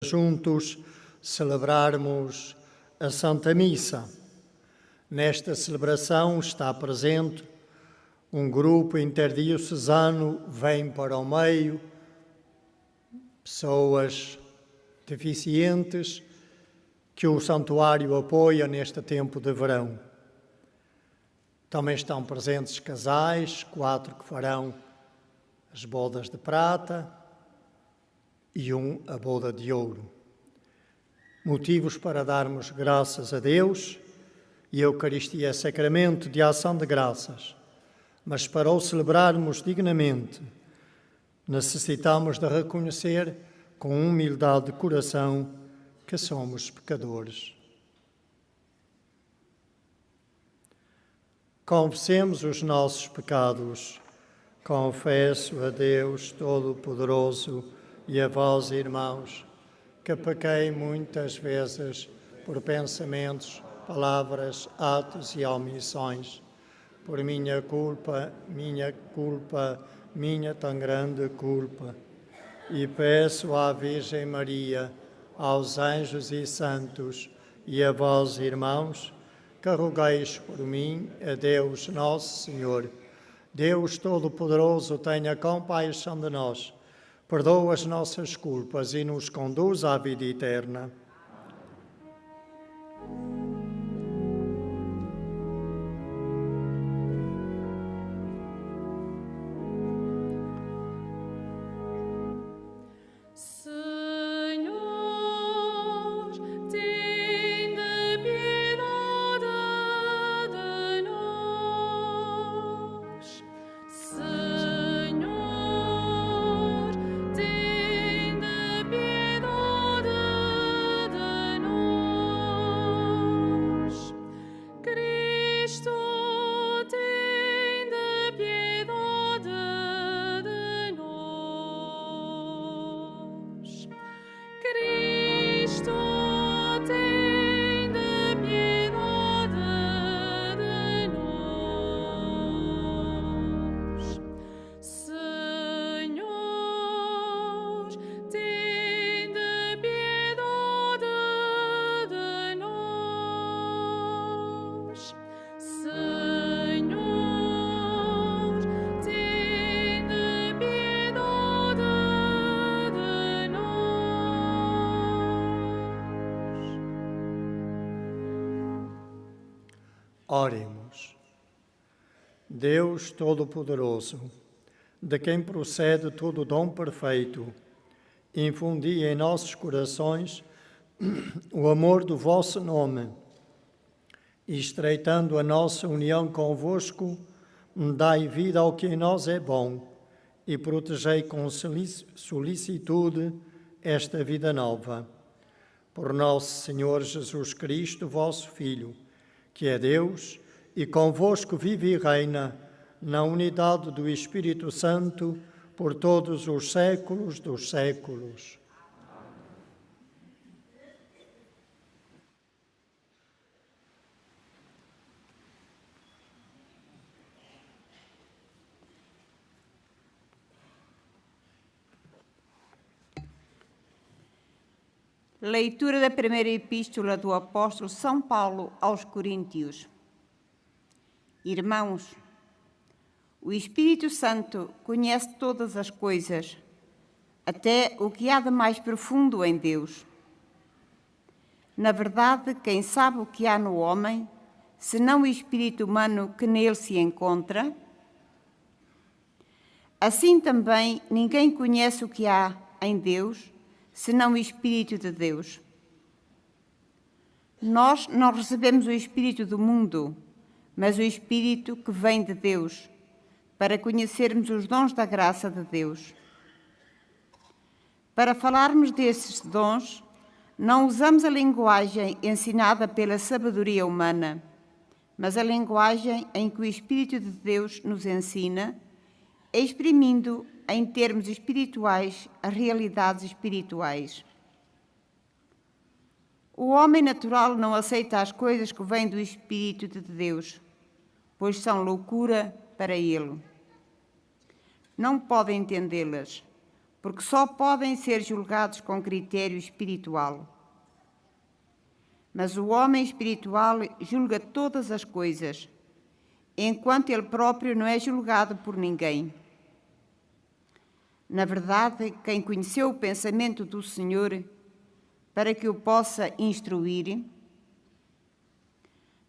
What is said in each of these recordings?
juntos celebrarmos a Santa Missa. Nesta celebração está presente um grupo interdiocesano, vem para o meio, pessoas deficientes que o santuário apoia neste tempo de verão. Também estão presentes casais, 4 que farão as bodas de prata e a boda de ouro. Motivos para darmos graças a Deus, e a Eucaristia é sacramento de ação de graças, mas para o celebrarmos dignamente, necessitamos de reconhecer com humildade de coração que somos pecadores. Confessemos os nossos pecados. Confesso a Deus Todo-Poderoso e a vós, irmãos, que pequei muitas vezes por pensamentos, palavras, atos e omissões, por minha culpa, minha tão grande culpa. E peço à Virgem Maria, aos anjos e santos e a vós, irmãos, que rogueis por mim a Deus Nosso Senhor. Deus Todo-Poderoso tenha compaixão de nós, perdoa as nossas culpas e nos conduz à vida eterna. Oremos. Deus Todo-Poderoso, de quem procede todo o dom perfeito, infundi em nossos corações o amor do vosso nome e, estreitando a nossa união convosco, dai vida ao que em nós é bom e protegei com solicitude esta vida nova. Por nosso Senhor Jesus Cristo, vosso Filho, que é Deus, e convosco vive e reina, na unidade do Espírito Santo, por todos os séculos dos séculos. Leitura da primeira epístola do apóstolo São Paulo aos Coríntios. Irmãos, o Espírito Santo conhece todas as coisas, até o que há de mais profundo em Deus. Na verdade, quem sabe o que há no homem, senão o espírito humano que nele se encontra? Assim também ninguém conhece o que há em Deus, senão o Espírito de Deus. Nós não recebemos o Espírito do mundo, mas o Espírito que vem de Deus, para conhecermos os dons da graça de Deus. Para falarmos desses dons, não usamos a linguagem ensinada pela sabedoria humana, mas a linguagem em que o Espírito de Deus nos ensina, exprimindo em termos espirituais as realidades espirituais. O homem natural não aceita as coisas que vêm do Espírito de Deus, pois são loucura para ele. Não pode entendê-las, porque só podem ser julgados com critério espiritual. Mas o homem espiritual julga todas as coisas, enquanto ele próprio não é julgado por ninguém. Na verdade, quem conheceu o pensamento do Senhor para que o possa instruir,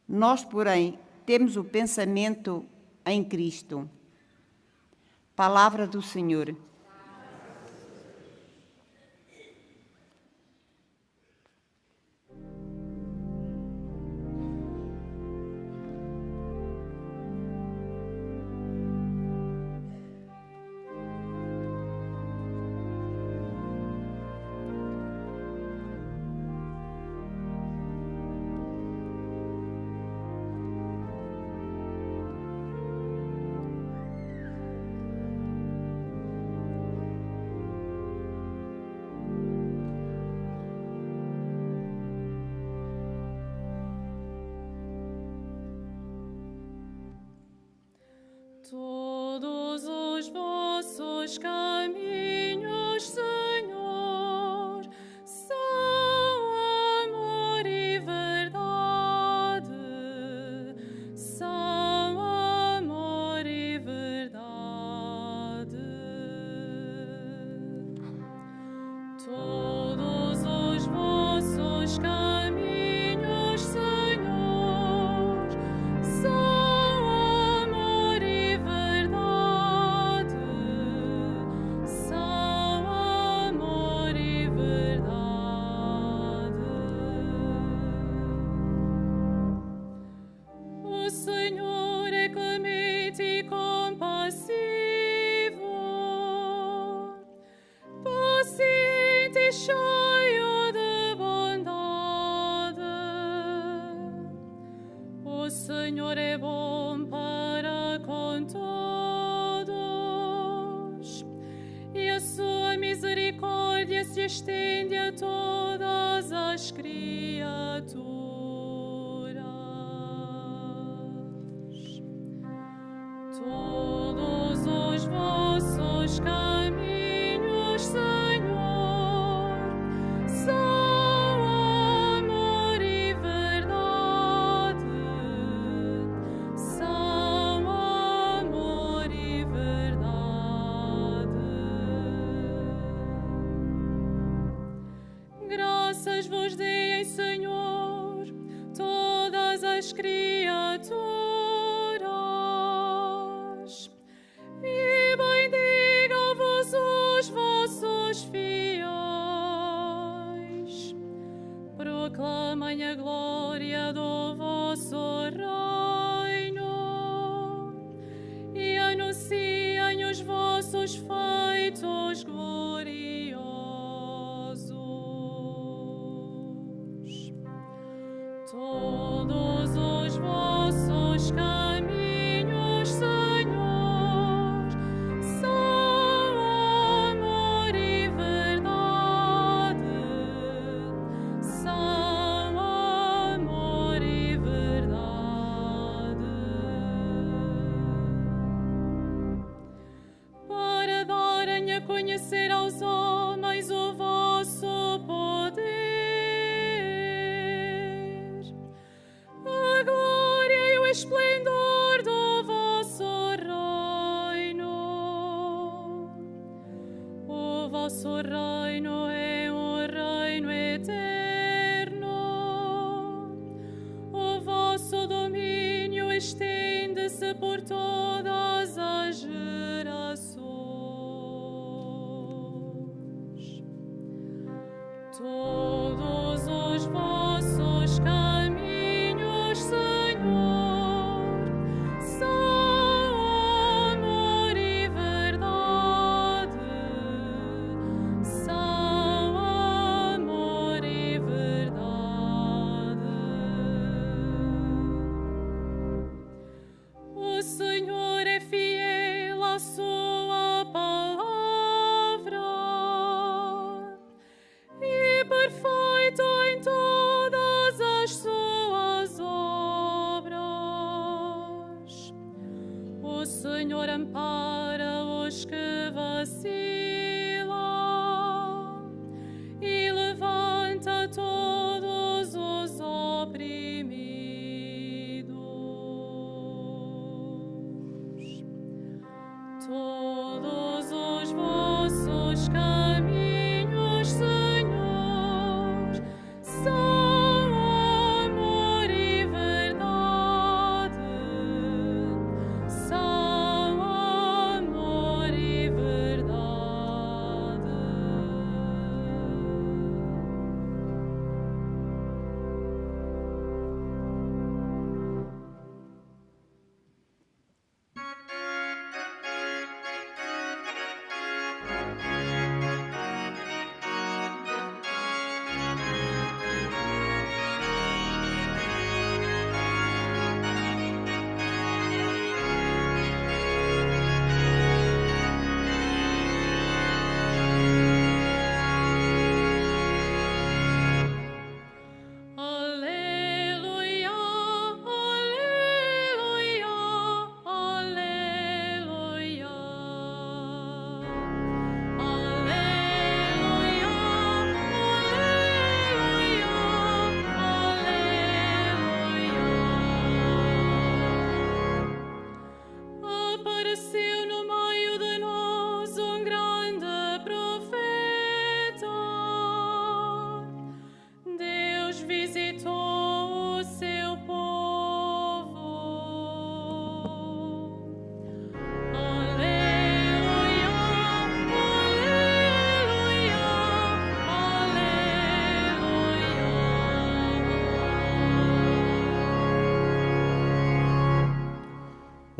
nós, porém, temos o pensamento em Cristo. Palavra do Senhor. Todos os vossos caminhos, Senhor, são amor e verdade, são amor e verdade. Todos os vossos caminhos, Senhor, são cheio de bondade. O Senhor é bom para com todos, e a sua misericórdia se estende a todas as criaturas. Todos os vossos caminhos, Senhor, são amor e verdade, são amor e verdade. Graças vos deem, Senhor, todas as criaturas, e bendigam-vos os vossos fiéis. Proclamem a glória do vosso reino e anunciem os vossos feitos gloriosos. Todos os vossos caminhos, Senhor, são amor e verdade, são amor e verdade. Para darem a conhecer aos homens o vosso poder, a glória e o esplendor do vosso reino. O vosso reino é um reino eterno. O vosso domínio estende-se por todas as gerações. Todos os vossos caminhos, Senhor, são amor e verdade, são amor e verdade. O Senhor é fiel à sua palavra e perfeito em todas as suas obras. O Senhor ampara os que vacilam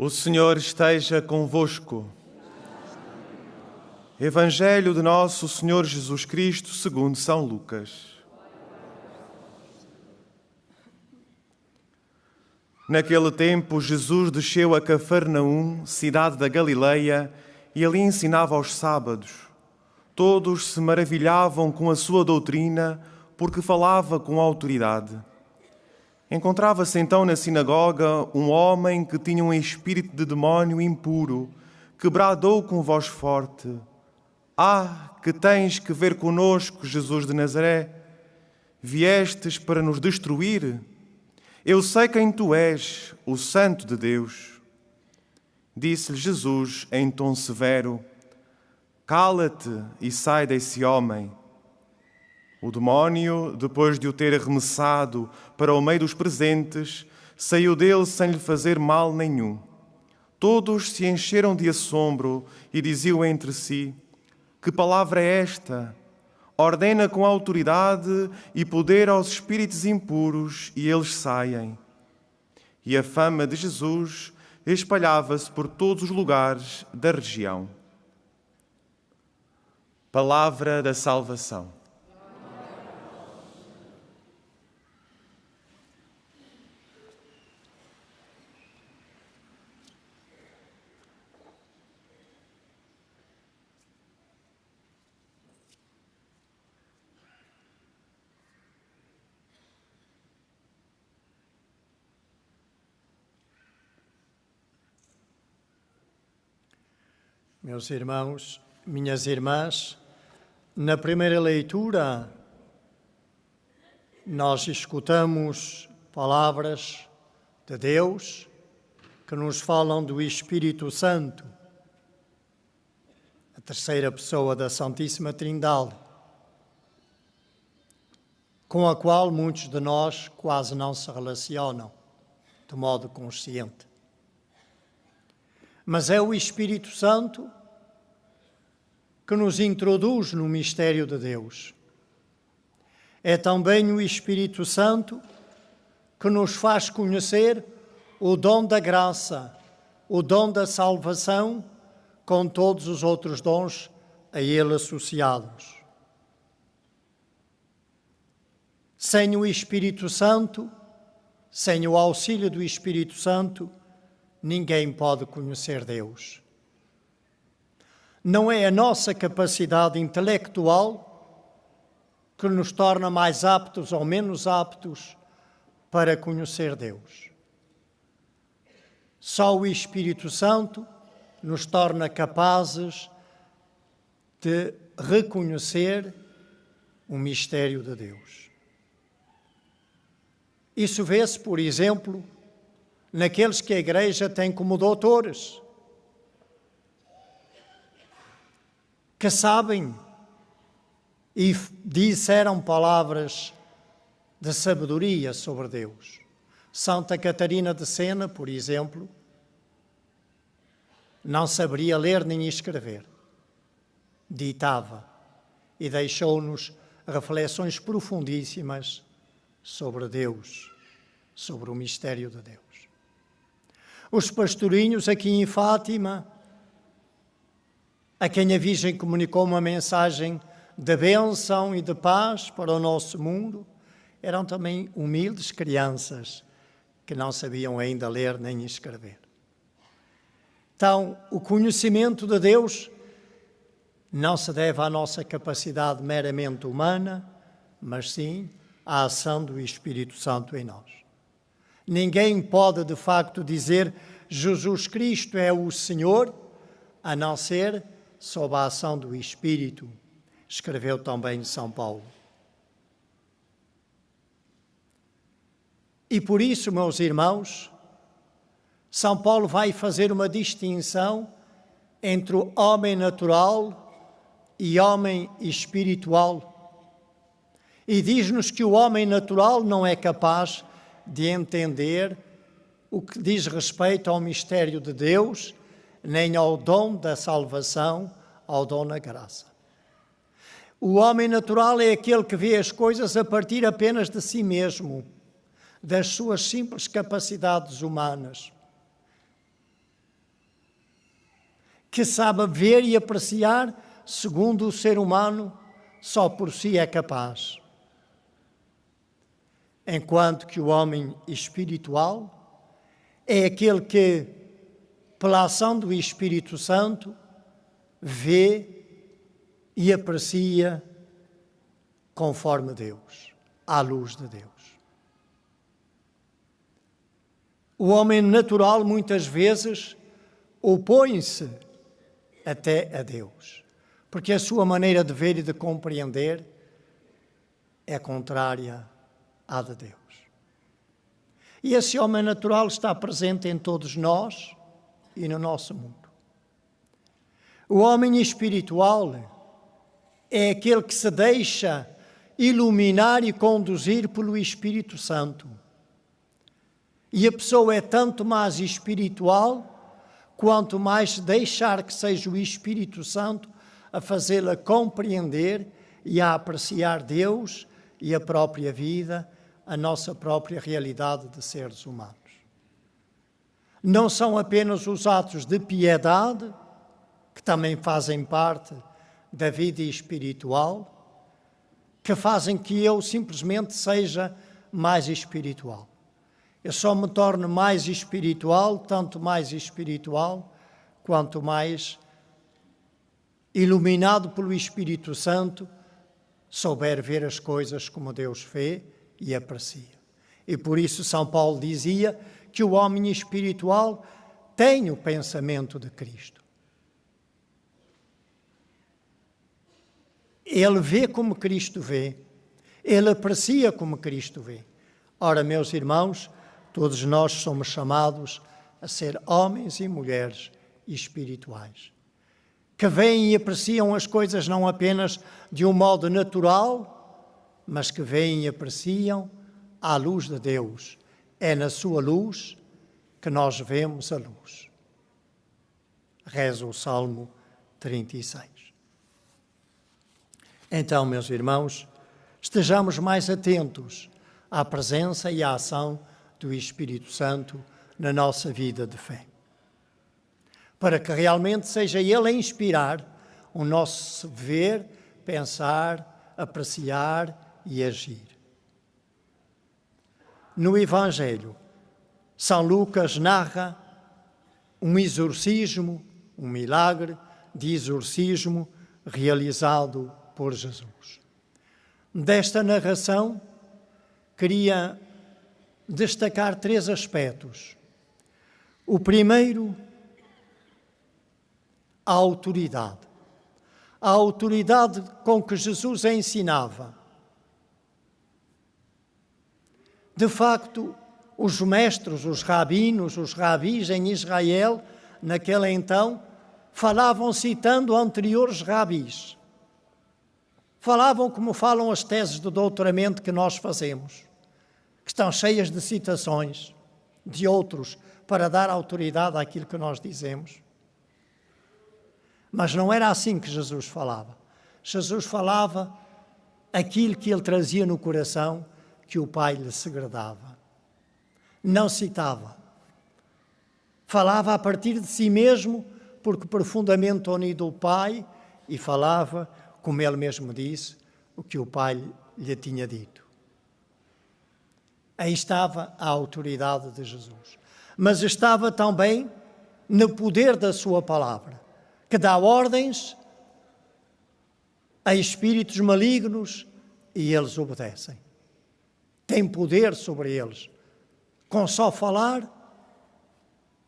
O Senhor esteja convosco. Evangelho de nosso Senhor Jesus Cristo segundo São Lucas. Naquele tempo, Jesus desceu a Cafarnaum, cidade da Galileia, e ali ensinava aos sábados. Todos se maravilhavam com a sua doutrina, porque falava com autoridade. Encontrava-se então na sinagoga um homem que tinha um espírito de demónio impuro, que bradou com voz forte: "Ah, que tens que ver conosco, Jesus de Nazaré? Viestes para nos destruir? Eu sei quem tu és, o Santo de Deus." Disse-lhe Jesus em tom severo: "Cala-te e sai desse homem." O demónio, depois de o ter arremessado para o meio dos presentes, saiu dele sem lhe fazer mal nenhum. Todos se encheram de assombro e diziam entre si: "Que palavra é esta? Ordena com autoridade e poder aos espíritos impuros e eles saem." E a fama de Jesus espalhava-se por todos os lugares da região. Palavra da salvação. Meus irmãos, minhas irmãs, na primeira leitura nós escutamos palavras de Deus que nos falam do Espírito Santo, a terceira pessoa da Santíssima Trindade, com a qual muitos de nós quase não se relacionam de modo consciente. Mas é o Espírito Santo que nos introduz no mistério de Deus. É também o Espírito Santo que nos faz conhecer o dom da graça, o dom da salvação, com todos os outros dons a ele associados. Sem o Espírito Santo, sem o auxílio do Espírito Santo, ninguém pode conhecer Deus. Não é a nossa capacidade intelectual que nos torna mais aptos ou menos aptos para conhecer Deus. Só o Espírito Santo nos torna capazes de reconhecer o mistério de Deus. Isso vê-se, por exemplo, naqueles que a Igreja tem como doutores, que sabem e disseram palavras de sabedoria sobre Deus. Santa Catarina de Sena, por exemplo, não saberia ler nem escrever. Ditava e deixou-nos reflexões profundíssimas sobre Deus, sobre o mistério de Deus. Os pastorinhos aqui em Fátima, a quem a Virgem comunicou uma mensagem de bênção e de paz para o nosso mundo, eram também humildes crianças que não sabiam ainda ler nem escrever. Então, o conhecimento de Deus não se deve à nossa capacidade meramente humana, mas sim à ação do Espírito Santo em nós. Ninguém pode, de facto, dizer Jesus Cristo é o Senhor, a não ser sob a ação do Espírito, escreveu também São Paulo. E por isso, meus irmãos, São Paulo vai fazer uma distinção entre o homem natural e homem espiritual. E diz-nos que o homem natural não é capaz de entender o que diz respeito ao mistério de Deus, nem ao dom da salvação, ao dom da graça. O homem natural é aquele que vê as coisas a partir apenas de si mesmo, das suas simples capacidades humanas. que sabe ver e apreciar segundo o ser humano só por si é capaz. Enquanto que o homem espiritual é aquele que, pela ação do Espírito Santo, vê e aprecia conforme Deus, à luz de Deus. O homem natural muitas vezes opõe-se até a Deus, porque a sua maneira de ver e de compreender é contrária à de Deus. E esse homem natural está presente em todos nós e no nosso mundo. O homem espiritual é aquele que se deixa iluminar e conduzir pelo Espírito Santo. E a pessoa é tanto mais espiritual quanto mais deixar que seja o Espírito Santo a fazê-la compreender e a apreciar Deus e a própria vida, a nossa própria realidade de seres humanos. Não são apenas os atos de piedade, que também fazem parte da vida espiritual, que fazem que eu simplesmente seja mais espiritual. Eu só me torno mais espiritual, tanto mais espiritual, quanto mais iluminado pelo Espírito Santo, souber ver as coisas como Deus vê e aprecia. E por isso São Paulo dizia que o homem espiritual tem o pensamento de Cristo. Ele vê como Cristo vê, ele aprecia como Cristo vê. Ora, meus irmãos, todos nós somos chamados a ser homens e mulheres espirituais, que veem e apreciam as coisas não apenas de um modo natural, mas que veem e apreciam à luz de Deus. É na sua luz que nós vemos a luz. Reza o Salmo 36. Então, meus irmãos, estejamos mais atentos à presença e à ação do Espírito Santo na nossa vida de fé, para que realmente seja Ele a inspirar o nosso ver, pensar, apreciar e agir. No Evangelho, São Lucas narra um exorcismo, um milagre de exorcismo realizado por Jesus. Desta narração, queria destacar 3 aspectos. O primeiro, a autoridade. A autoridade com que Jesus ensinava. De facto, os mestres, os rabinos, os rabis em Israel, naquele então, falavam citando anteriores rabis. Falavam como falam as teses de doutoramento que nós fazemos, que estão cheias de citações de outros para dar autoridade àquilo que nós dizemos. Mas não era assim que Jesus falava. Jesus falava aquilo que ele trazia no coração, que o Pai lhe segredava. Não citava. Falava a partir de si mesmo, porque profundamente unido ao Pai, e falava, como ele mesmo disse, o que o Pai lhe tinha dito. Aí estava a autoridade de Jesus. Mas estava também no poder da sua palavra, que dá ordens a espíritos malignos e eles obedecem. Tem poder sobre eles. Com só falar,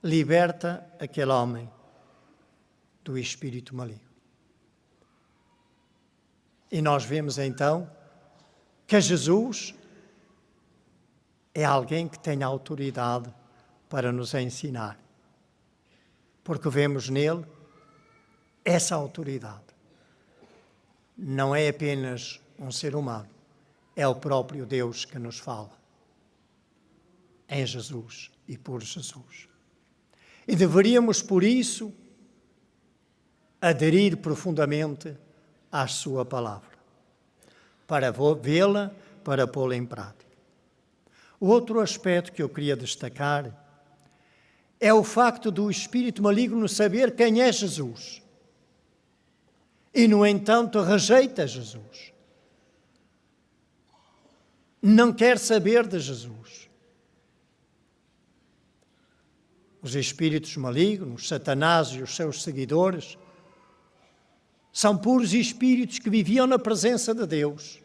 liberta aquele homem do espírito maligno. E nós vemos então que Jesus é alguém que tem autoridade para nos ensinar. Porque vemos nele essa autoridade. Não é apenas um ser humano, é o próprio Deus que nos fala. Em Jesus e por Jesus. E deveríamos, por isso, aderir profundamente à sua palavra, para vê-la, para pô-la em prática. O outro aspecto que eu queria destacar é o facto do espírito maligno saber quem é Jesus. E, no entanto, rejeita Jesus. Não quer saber de Jesus. Os espíritos malignos, Satanás e os seus seguidores, são puros espíritos que viviam na presença de Deus,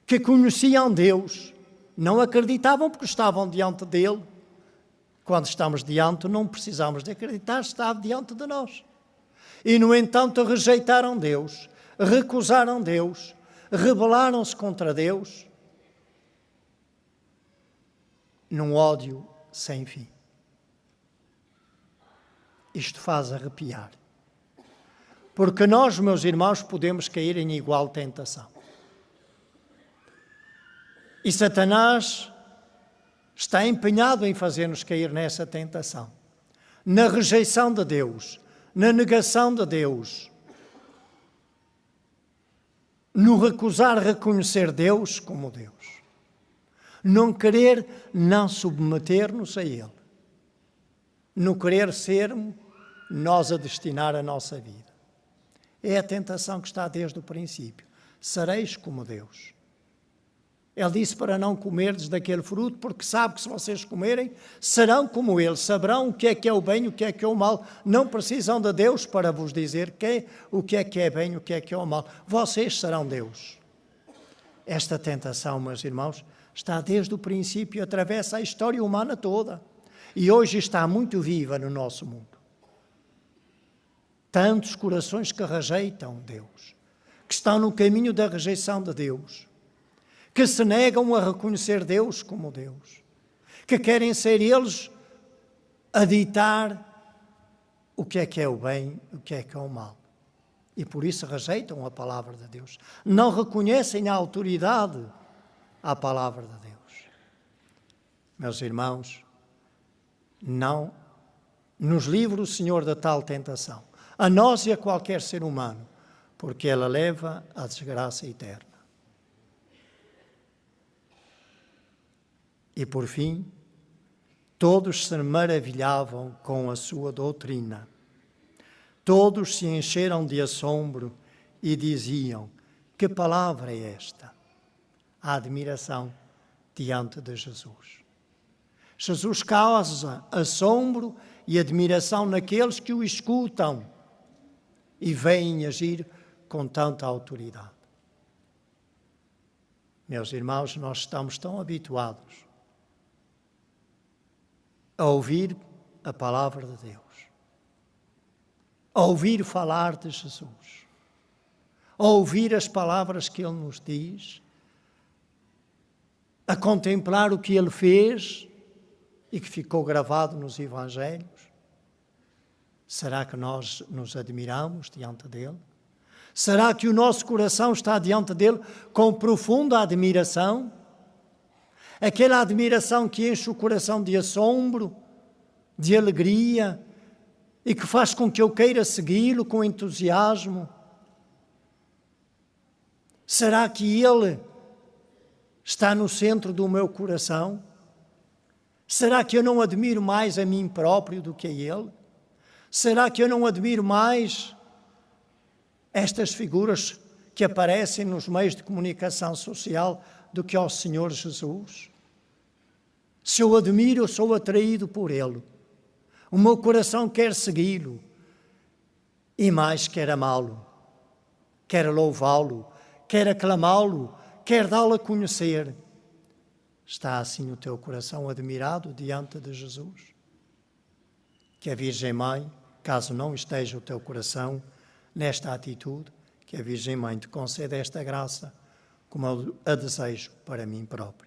que conheciam Deus, não acreditavam porque estavam diante dele. Quando estamos diante, não precisamos de acreditar, está diante de nós. E, no entanto, rejeitaram Deus, recusaram Deus, rebelaram-se contra Deus, num ódio sem fim. Isto faz arrepiar. Porque nós, meus irmãos, podemos cair em igual tentação. E Satanás está empenhado em fazer-nos cair nessa tentação. Na rejeição de Deus, na negação de Deus, no recusar reconhecer Deus como Deus, não querer não submeter-nos a Ele, no querer sermos nós a destinar a nossa vida. É a tentação que está desde o princípio. Sereis como Deus. Ele disse para não comerdes daquele fruto, porque sabe que se vocês comerem, serão como Ele, saberão o que é o bem e o que é o mal. Não precisam de Deus para vos dizer o que é bem e o que é o mal. Vocês serão Deus. Esta tentação, meus irmãos, está desde o princípio, atravessa a história humana toda. E hoje está muito viva no nosso mundo. Tantos corações que rejeitam Deus, que estão no caminho da rejeição de Deus, que se negam a reconhecer Deus como Deus, que querem ser eles a ditar o que é o bem, o que é o mal. E por isso rejeitam a palavra de Deus. Não reconhecem a autoridade à palavra de Deus. Meus irmãos, não nos livre o Senhor da tal tentação, a nós e a qualquer ser humano, porque ela leva à desgraça eterna. E por fim, todos se maravilhavam com a sua doutrina. Todos se encheram de assombro e diziam: que palavra é esta? A admiração diante de Jesus. Jesus causa assombro e admiração naqueles que o escutam e veem agir com tanta autoridade. Meus irmãos, nós estamos tão habituados a ouvir a palavra de Deus, a ouvir falar de Jesus, a ouvir as palavras que Ele nos diz, a contemplar o que Ele fez e que ficou gravado nos Evangelhos. Será que nós nos admiramos diante dele? Será que o nosso coração está diante dele com profunda admiração? Aquela admiração que enche o coração de assombro, de alegria, e que faz com que eu queira segui-lo com entusiasmo? Será que ele está no centro do meu coração? Será que eu não admiro mais a mim próprio do que a ele? Será que eu não admiro mais estas figuras que aparecem nos meios de comunicação social do que ao Senhor Jesus? Se eu admiro, eu sou atraído por Ele. O meu coração quer segui-lo e mais quer amá-lo, quer louvá-lo, quer aclamá-lo, quer dá-lo a conhecer. Está assim o teu coração admirado diante de Jesus? Que a Virgem Mãe, caso não esteja o teu coração nesta atitude, que a Virgem Mãe te conceda esta graça, como eu a desejo para mim próprio.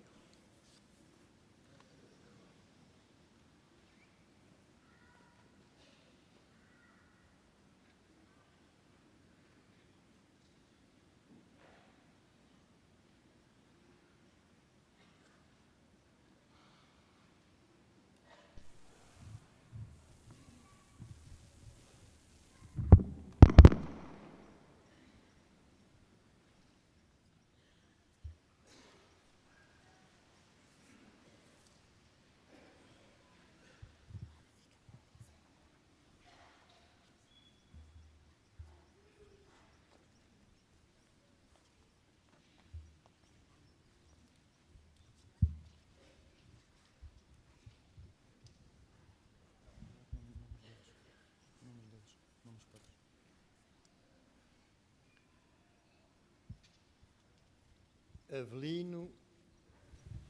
Avelino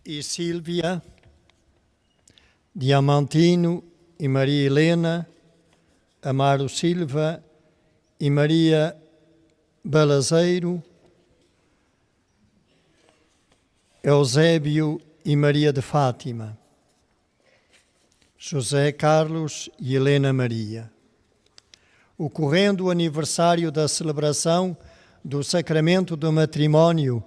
e Sílvia, Diamantino e Maria Helena, Amaro Silva e Maria Balazeiro, Eusébio e Maria de Fátima, José Carlos e Helena Maria. Ocorrendo o aniversário da celebração do sacramento do matrimónio,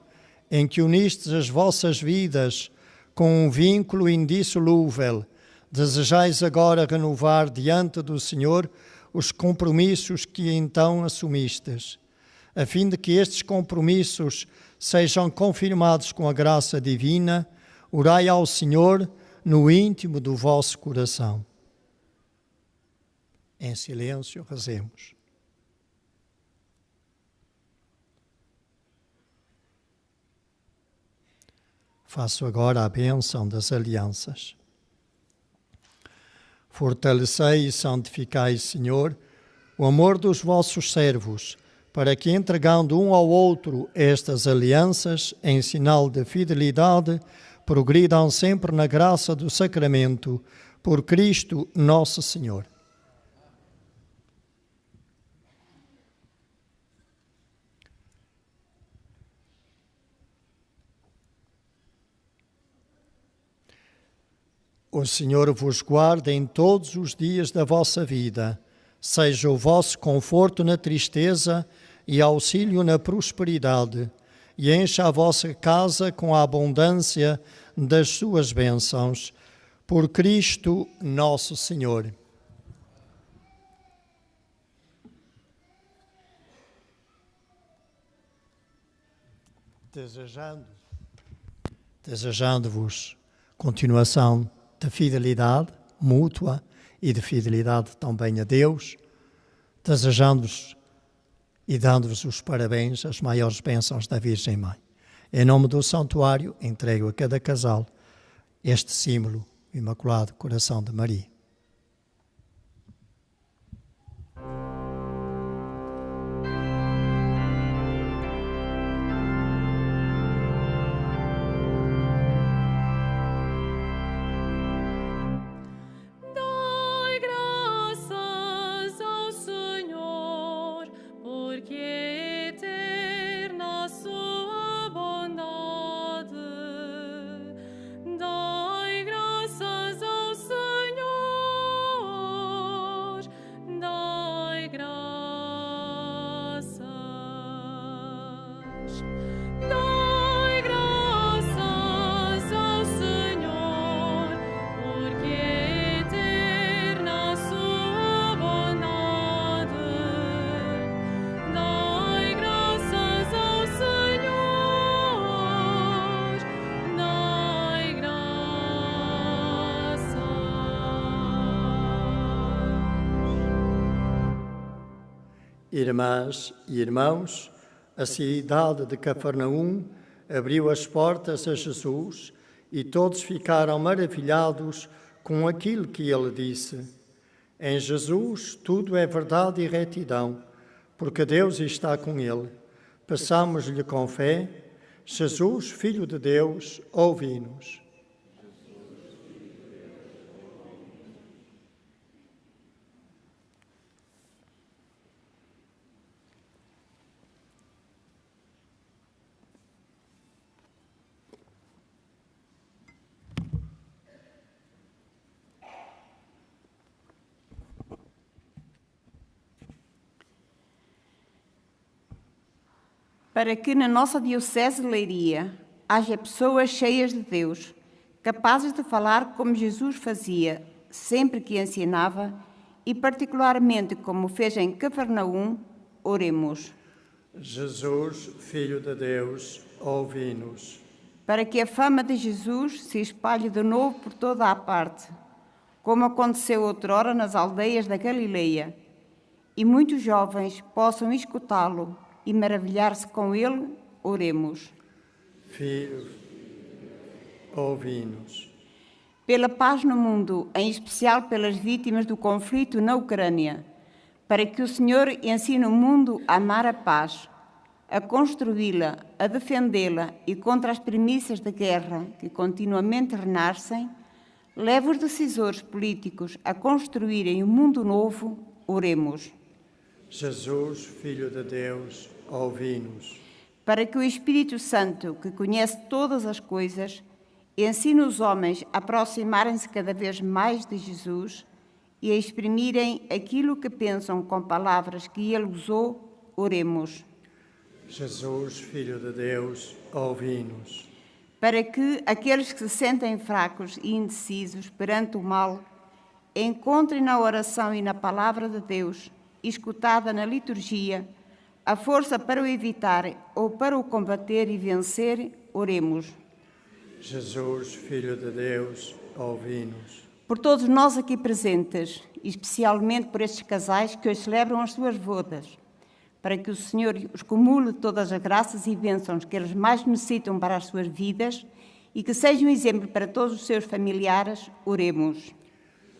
em que unistes as vossas vidas com um vínculo indissolúvel, desejais agora renovar diante do Senhor os compromissos que então assumistes, a fim de que estes compromissos sejam confirmados com a graça divina, orai ao Senhor no íntimo do vosso coração. Em silêncio, rezemos. Faço agora a bênção das alianças. Fortalecei e santificai, Senhor, o amor dos vossos servos, para que, entregando um ao outro estas alianças, em sinal de fidelidade, progridam sempre na graça do sacramento, por Cristo nosso Senhor. O Senhor vos guarde em todos os dias da vossa vida, seja o vosso conforto na tristeza e auxílio na prosperidade, e encha a vossa casa com a abundância das suas bênçãos. Por Cristo nosso Senhor. Desejando-vos continuação de fidelidade mútua e de fidelidade também a Deus, desejando-vos e dando-vos os parabéns, as maiores bênçãos da Virgem Mãe. Em nome do Santuário, entrego a cada casal este símbolo, Imaculado Coração de Maria. Irmãs e irmãos, a cidade de Cafarnaum abriu as portas a Jesus e todos ficaram maravilhados com aquilo que ele disse. Em Jesus tudo é verdade e retidão, porque Deus está com ele. Peçamos-lhe com fé: Jesus, Filho de Deus, ouvi-nos. Para que na nossa Diocese de Leiria haja pessoas cheias de Deus, capazes de falar como Jesus fazia, sempre que ensinava, e particularmente como fez em Cafarnaum, oremos. Jesus, Filho de Deus, ouvi-nos. Para que a fama de Jesus se espalhe de novo por toda a parte, como aconteceu outrora nas aldeias da Galileia, e muitos jovens possam escutá-lo e maravilhar-se com ele, oremos. Filho, ouvi-nos. Pela paz no mundo, em especial pelas vítimas do conflito na Ucrânia, para que o Senhor ensine o mundo a amar a paz, a construí-la, a defendê-la e contra as premissas da guerra que continuamente renascem, leva os decisores políticos a construírem um mundo novo, oremos. Jesus, Filho de Deus, ouvi-nos. Para que o Espírito Santo, que conhece todas as coisas, ensine os homens a aproximarem-se cada vez mais de Jesus e a exprimirem aquilo que pensam com palavras que ele usou, oremos. Jesus, Filho de Deus, ouvi-nos. Para que aqueles que se sentem fracos e indecisos perante o mal encontrem na oração e na palavra de Deus, escutada na liturgia, a força para o evitar ou para o combater e vencer, oremos. Jesus, Filho de Deus, ouvi-nos. Por todos nós aqui presentes, e especialmente por estes casais que hoje celebram as suas bodas, para que o Senhor os cumule todas as graças e bênçãos que eles mais necessitam para as suas vidas e que seja um exemplo para todos os seus familiares, oremos.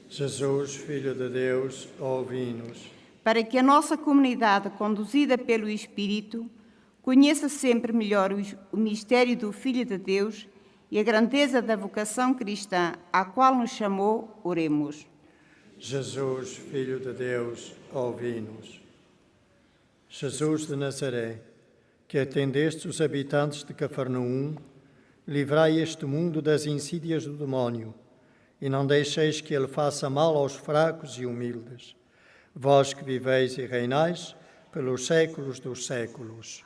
Jesus, Filho de Deus, ouvi-nos. Para que a nossa comunidade, conduzida pelo Espírito, conheça sempre melhor o mistério do Filho de Deus e a grandeza da vocação cristã à qual nos chamou, oremos. Jesus, Filho de Deus, ouvi-nos. Jesus de Nazaré, que atendeste os habitantes de Cafarnaum, livrai este mundo das insídias do demónio e não deixeis que ele faça mal aos fracos e humildes. Vós que viveis e reinais pelos séculos dos séculos.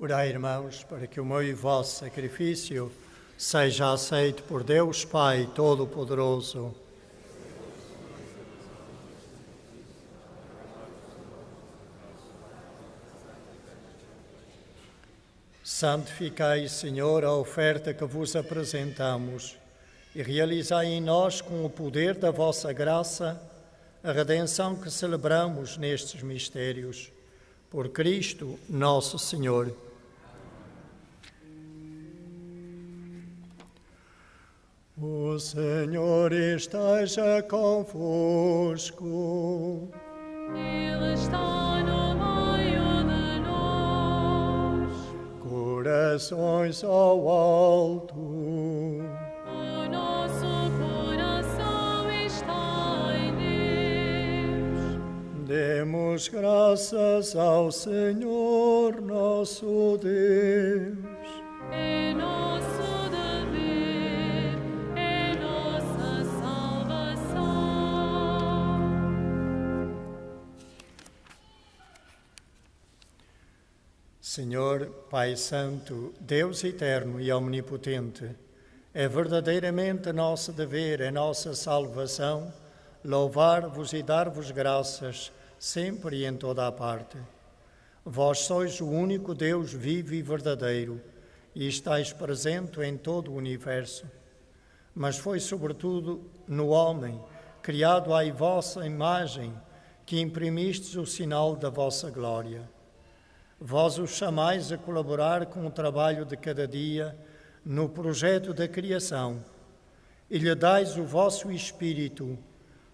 Orai, irmãos, para que o meu e o vosso sacrifício seja aceito por Deus Pai Todo-Poderoso. Santificai, Senhor, a oferta que vos apresentamos e realizai em nós, com o poder da vossa graça, a redenção que celebramos nestes mistérios. Por Cristo, nosso Senhor. O Senhor esteja convosco. Ele está no meio de nós. Corações ao alto. O nosso coração está em Deus. Demos graças ao Senhor nosso Deus. é nosso dever, é nossa salvação. Senhor, Pai Santo, Deus eterno e omnipotente, é verdadeiramente nosso dever, é nossa salvação, louvar-vos e dar-vos graças, sempre e em toda a parte. Vós sois o único Deus vivo e verdadeiro, e estáis presente em todo o universo. Mas foi sobretudo no homem, criado à vossa imagem, que imprimistes o sinal da vossa glória. Vós os chamais a colaborar com o trabalho de cada dia no projeto da criação e lhe dais o vosso Espírito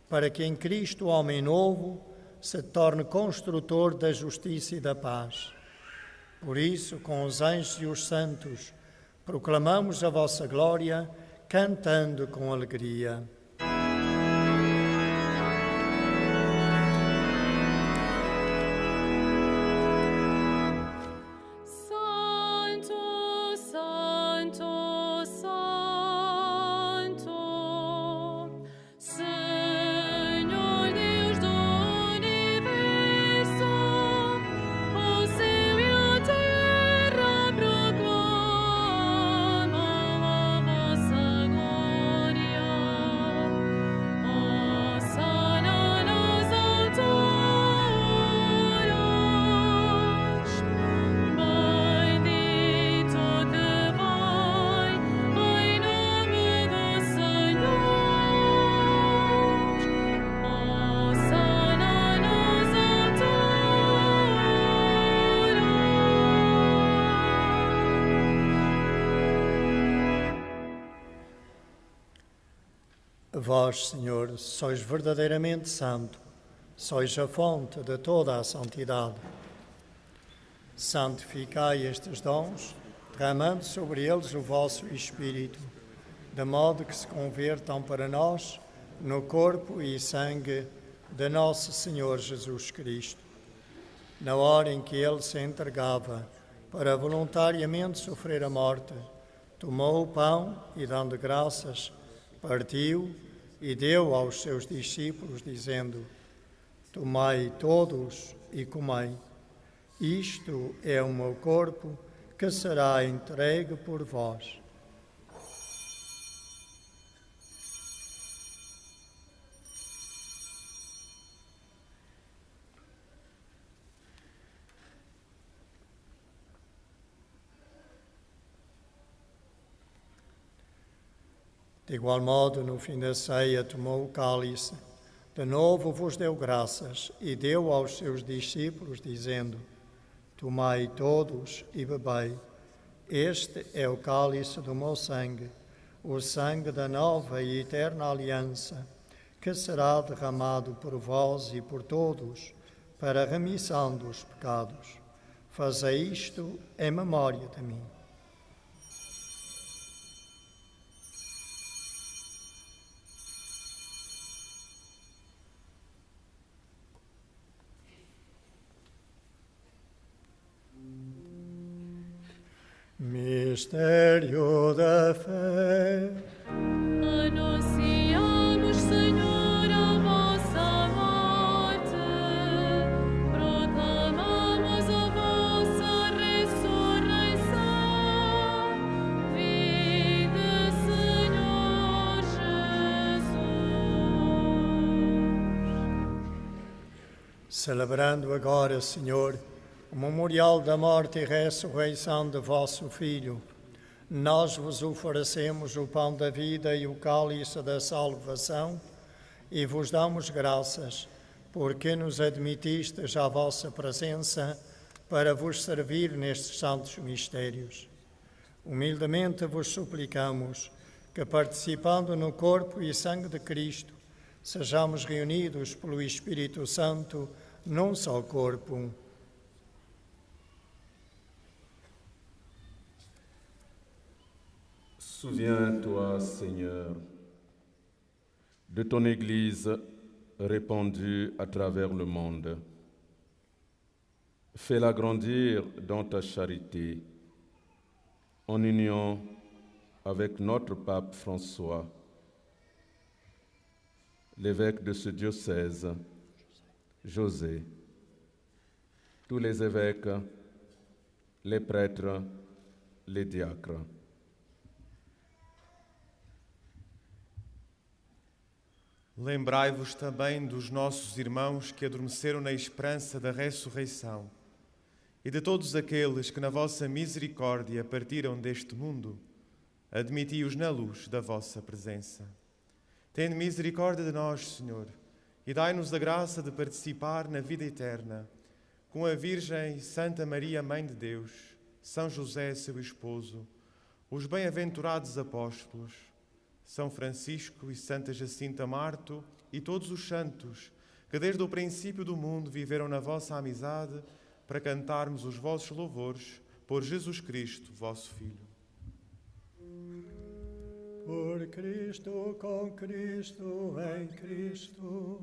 para que em Cristo, homem novo, se torne construtor da justiça e da paz. Por isso, com os anjos e os santos, proclamamos a vossa glória, cantando com alegria. Santo, Santo, Santo, Senhor Deus do universo, o céu e a terra proclamam a vossa glória. Hosana nas alturas, bendito que vai em nome do Senhor. Hosana nas alturas. Vós, Senhor, sois verdadeiramente santo, sois a fonte de toda a santidade. Santificai estes dons, derramando sobre eles o vosso Espírito, de modo que se convertam para nós no corpo e sangue de nosso Senhor Jesus Cristo. Na hora em que ele se entregava para voluntariamente sofrer a morte, tomou o pão e, dando graças, partiu e deu aos seus discípulos, dizendo: Tomai todos e comei. Isto é o meu corpo, que será entregue por vós. De igual modo, no fim da ceia, tomou o cálice, de novo vos deu graças e deu aos seus discípulos, dizendo: Tomai todos e bebei. Este é o cálice do meu sangue, o sangue da nova e eterna aliança, que será derramado por vós e por todos, para a remissão dos pecados. Fazei isto em memória de mim. Mistério da fé. Anunciamos, Senhor, a vossa morte, proclamamos a vossa ressurreição. Vinde, Senhor Jesus. Celebrando agora, Senhor, o memorial da morte e ressurreição de vosso Filho, nós vos oferecemos o pão da vida e o cálice da salvação e vos damos graças, porque nos admitistes à vossa presença para vos servir nestes santos mistérios. Humildemente vos suplicamos que, participando no corpo e sangue de Cristo, sejamos reunidos pelo Espírito Santo num só corpo. Souviens-toi, Seigneur, de ton Église répandue à travers le monde. Fais-la grandir dans ta charité, en union avec notre pape François, l'évêque de ce diocèse, José, tous les évêques, les prêtres, les diacres. Lembrai-vos também dos nossos irmãos que adormeceram na esperança da ressurreição e de todos aqueles que na vossa misericórdia partiram deste mundo. Admiti-os na luz da vossa presença. Tende misericórdia de nós, Senhor, e dai-nos a graça de participar na vida eterna com a Virgem Santa Maria, Mãe de Deus, São José, seu esposo, os bem-aventurados apóstolos, São Francisco e Santa Jacinta Marto e todos os santos que desde o princípio do mundo viveram na vossa amizade para cantarmos os vossos louvores por Jesus Cristo, vosso Filho. Por Cristo, com Cristo, em Cristo,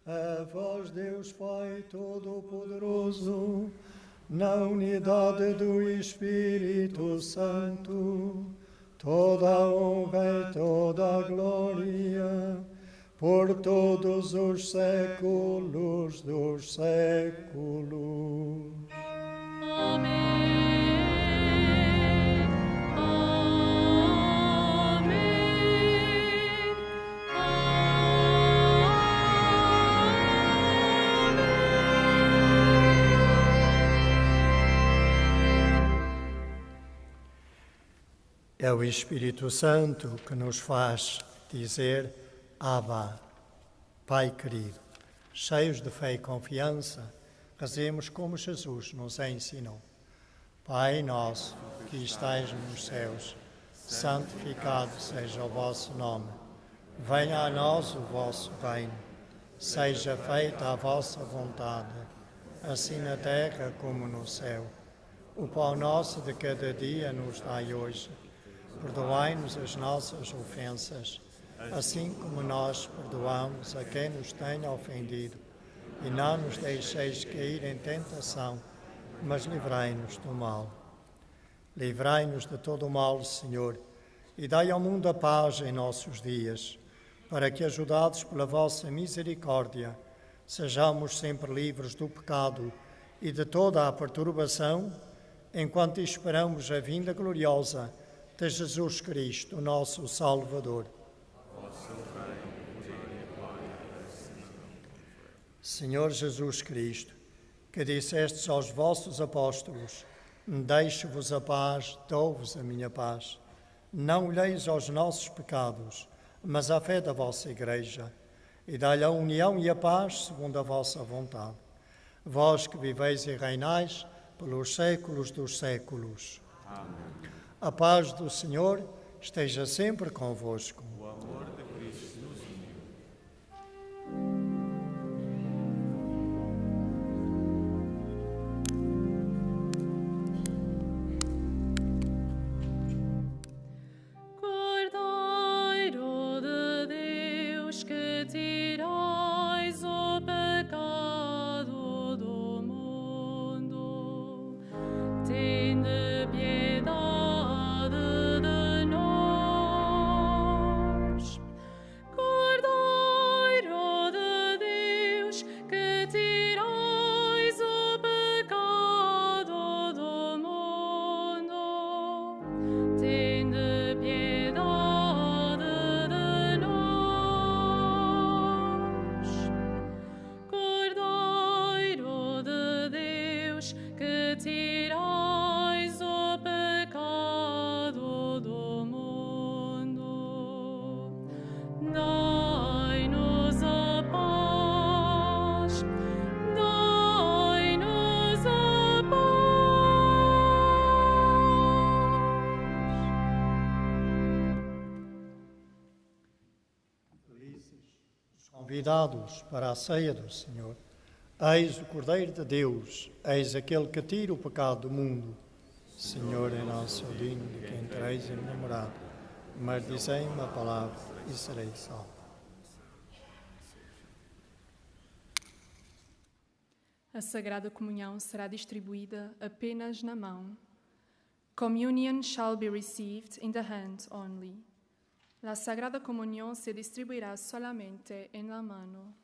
a vós Deus Pai Todo-Poderoso, na unidade do Espírito Santo, toda a honra e toda a glória, por todos os séculos dos séculos. Amém. É o Espírito Santo que nos faz dizer: Abba, Pai querido. Cheios de fé e confiança, rezemos como Jesus nos ensinou. Pai nosso, que estais nos céus, santificado seja o vosso nome. Venha a nós o vosso reino. Seja feita a vossa vontade, assim na terra como no céu. O pão nosso de cada dia nos dai hoje. Perdoai-nos as nossas ofensas, assim como nós perdoamos a quem nos tenha ofendido. E não nos deixeis cair em tentação, mas livrai-nos do mal. Livrai-nos de todo o mal, Senhor, e dai ao mundo a paz em nossos dias, para que, ajudados pela vossa misericórdia, sejamos sempre livres do pecado e de toda a perturbação, enquanto esperamos a vinda gloriosa de Jesus Cristo, nosso Salvador. Senhor Jesus Cristo, que dissestes aos vossos apóstolos: deixo-vos a paz, dou-vos a minha paz. Não olheis aos nossos pecados, mas à fé da vossa Igreja, e dai-lhe a união e a paz segundo a vossa vontade. Vós que viveis e reinais pelos séculos dos séculos. Amém. A paz do Senhor esteja sempre convosco. O amor de Cristo nos uniu. Cordeiro de Deus, que tirais o pecado do mundo, tende piedade. Convidados para a ceia do Senhor. Eis o Cordeiro de Deus, eis aquele que tira o pecado do mundo. Senhor, eu não sou digno de que entreis em minha morada, mas dizei uma palavra e serei salvo. A Sagrada Comunhão será distribuída apenas na mão. Communion shall be received in the hand only. La Sagrada Comunión se distribuirá solamente en la mano.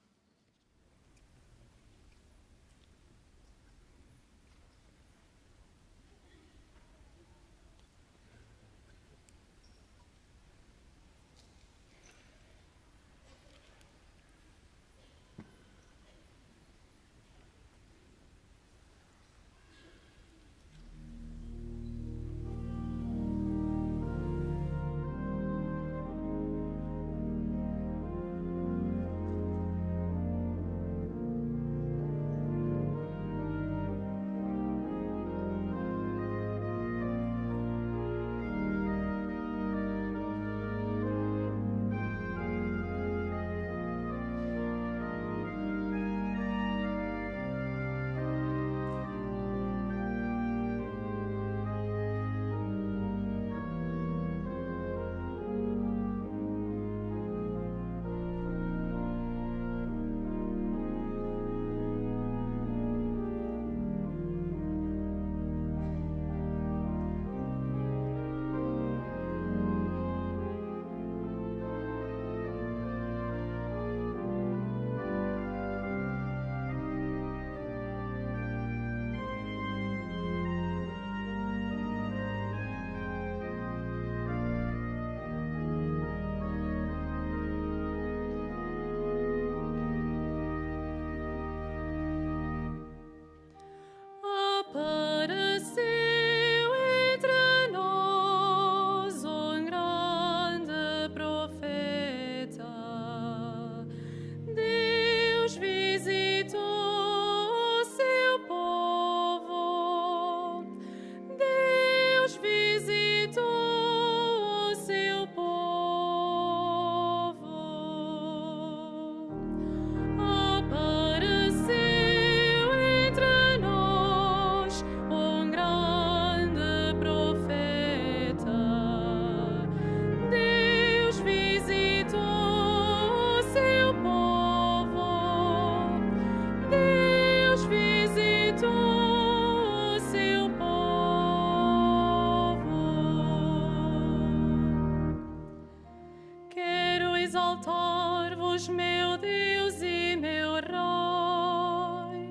exaltar-vos, meu Deus e meu Rei,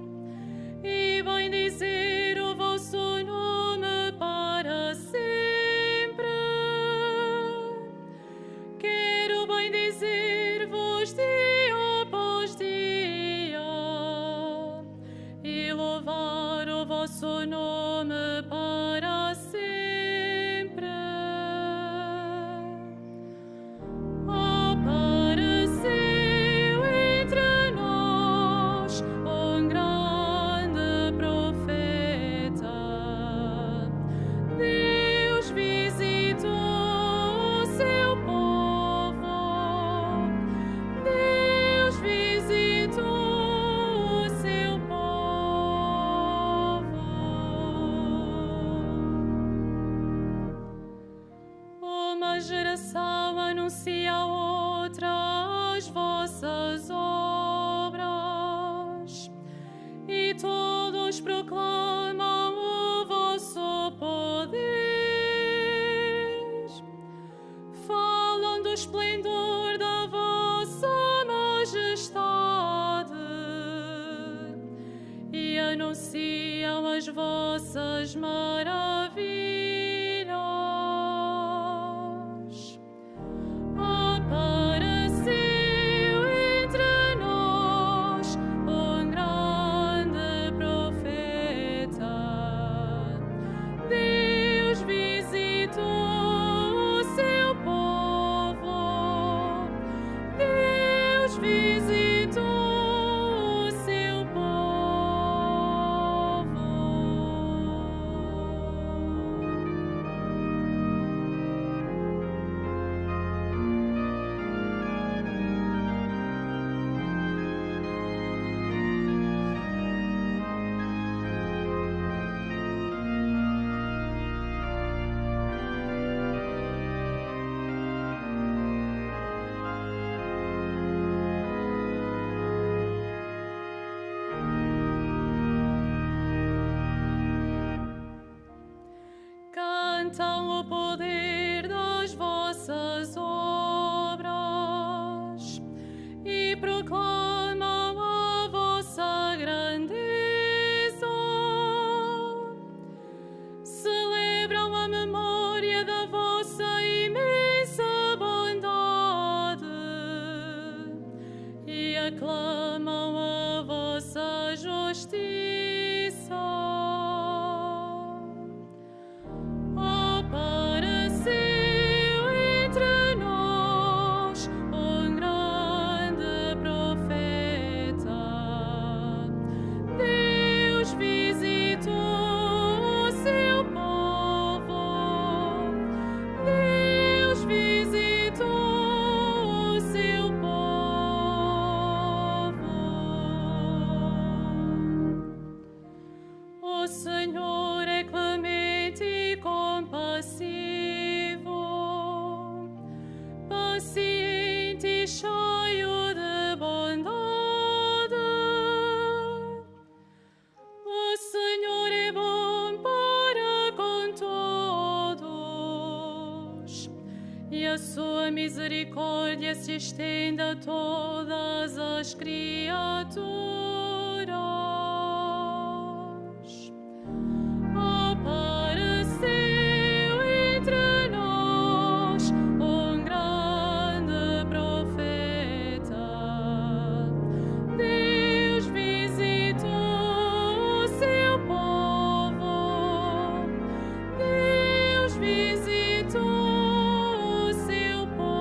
e bendizer o vosso nome para sempre. Quero bendizer-vos dia após dia e louvar o vosso nome para sempre. Geração anuncia a outra as vossas obras, e todos proclamam o vosso poder. Falam do esplendor da vossa majestade e anunciam as vossas maravilhas. cantam o poder das vossas obras e proclamam a vossa grandeza. Celebram a memória da vossa imensa bondade e aclamam a vossa justiça. Apareceu entre nós um grande profeta. Deus visitou o seu povo. Deus visitou o seu povo. O Senhor é clemente e compassivo, paciente e cheio de bondade. O Senhor é bom para com todos, e a sua misericórdia se estende a todas as criaturas. Apareceu entre nós um grande profeta. Deus visitou o seu povo. Deus visitou o seu povo.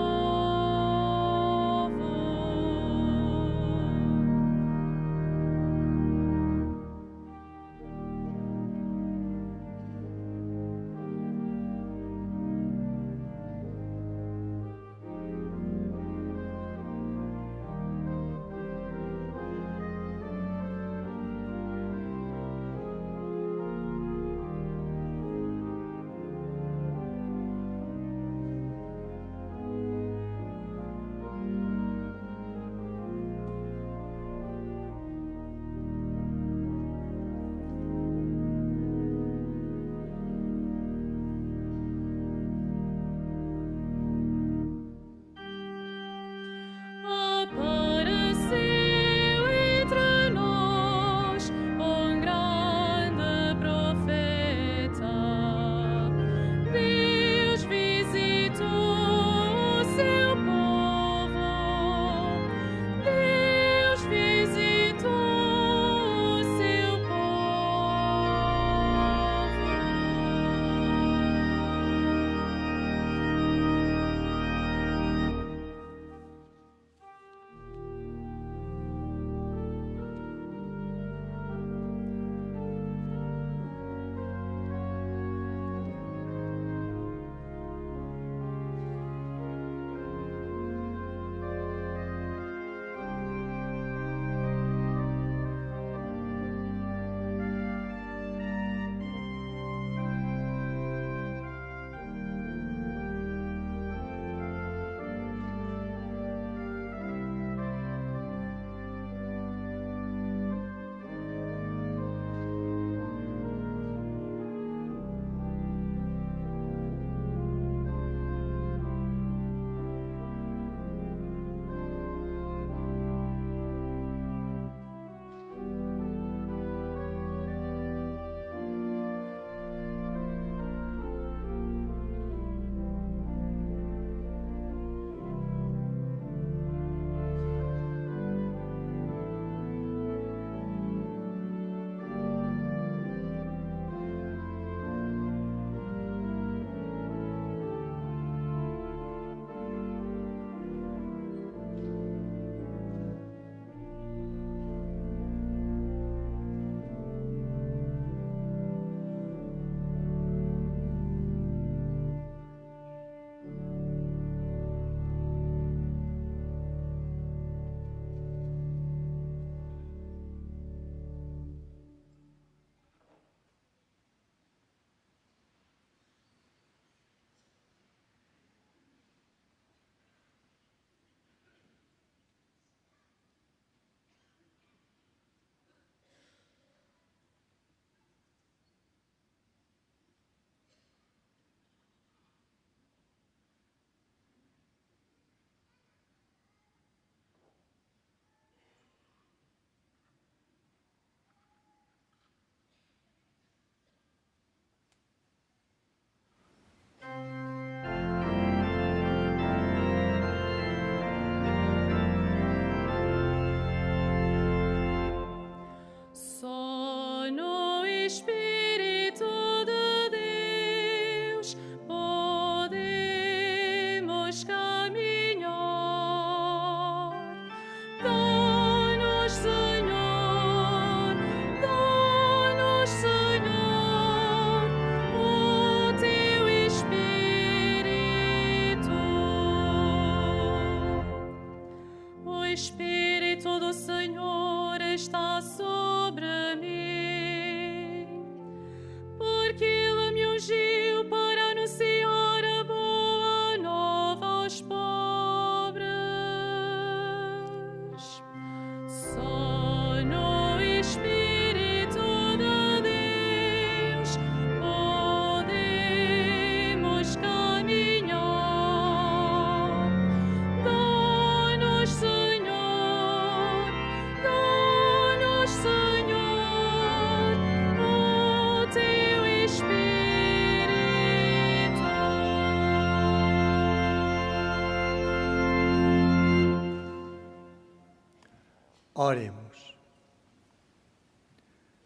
Oremos.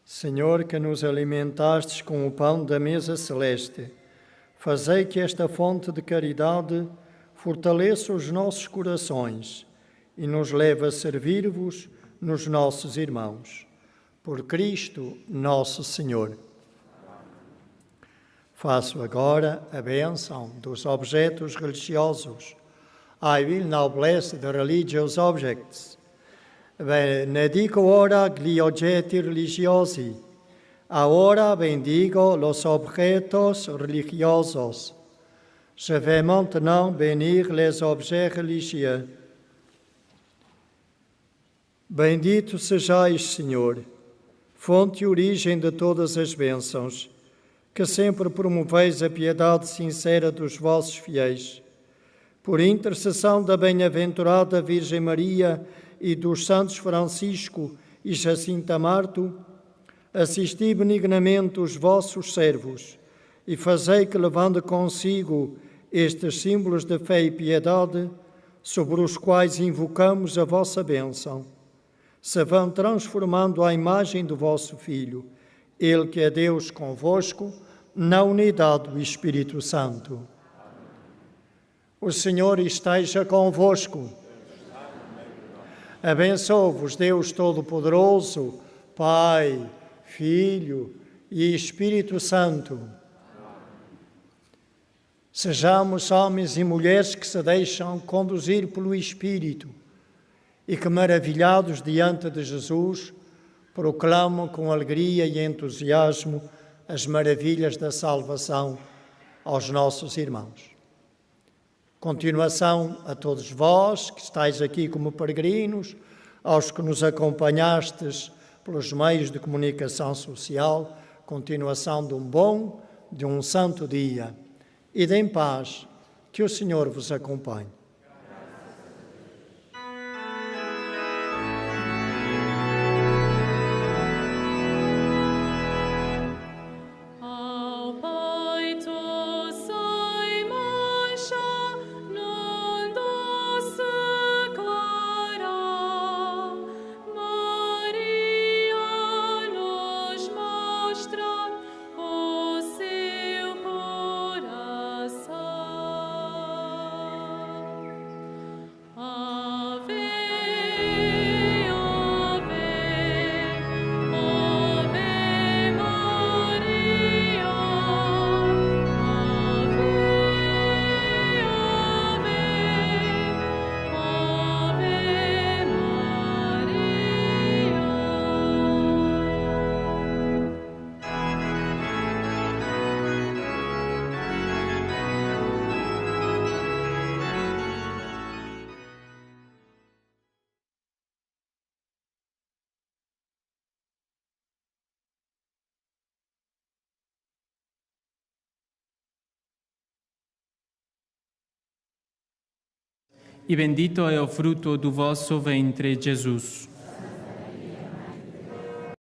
Senhor, que nos alimentastes com o pão da mesa celeste, fazei que esta fonte de caridade fortaleça os nossos corações e nos leve a servir-vos nos nossos irmãos. Por Cristo, nosso Senhor. Faço agora a bênção dos objetos religiosos. I will now bless the religious objects. Benedico ora gli oggetti religiosi. Ahora bendigo los objetos religiosos. Je vais maintenant bénir les objets religieux. Bendito sejais, Senhor, fonte e origem de todas as bênçãos, que sempre promoveis a piedade sincera dos vossos fiéis. Por intercessão da bem-aventurada Virgem Maria e dos santos Francisco e Jacinta Marto, assisti benignamente os vossos servos e fazei que, levando consigo estes símbolos de fé e piedade, sobre os quais invocamos a vossa bênção, se vão transformando à imagem do vosso Filho, Ele que é Deus convosco, na unidade do Espírito Santo. O Senhor esteja convosco. Abençoe-vos Deus Todo-Poderoso, Pai, Filho e Espírito Santo. Sejamos homens e mulheres que se deixam conduzir pelo Espírito e que, maravilhados diante de Jesus, proclamam com alegria e entusiasmo as maravilhas da salvação aos nossos irmãos. Continuação a todos vós que estáis aqui como peregrinos, aos que nos acompanhastes pelos meios de comunicação social, continuação de um bom, de um santo dia. E em paz, que o Senhor vos acompanhe. E bendito é o fruto do vosso ventre, Jesus.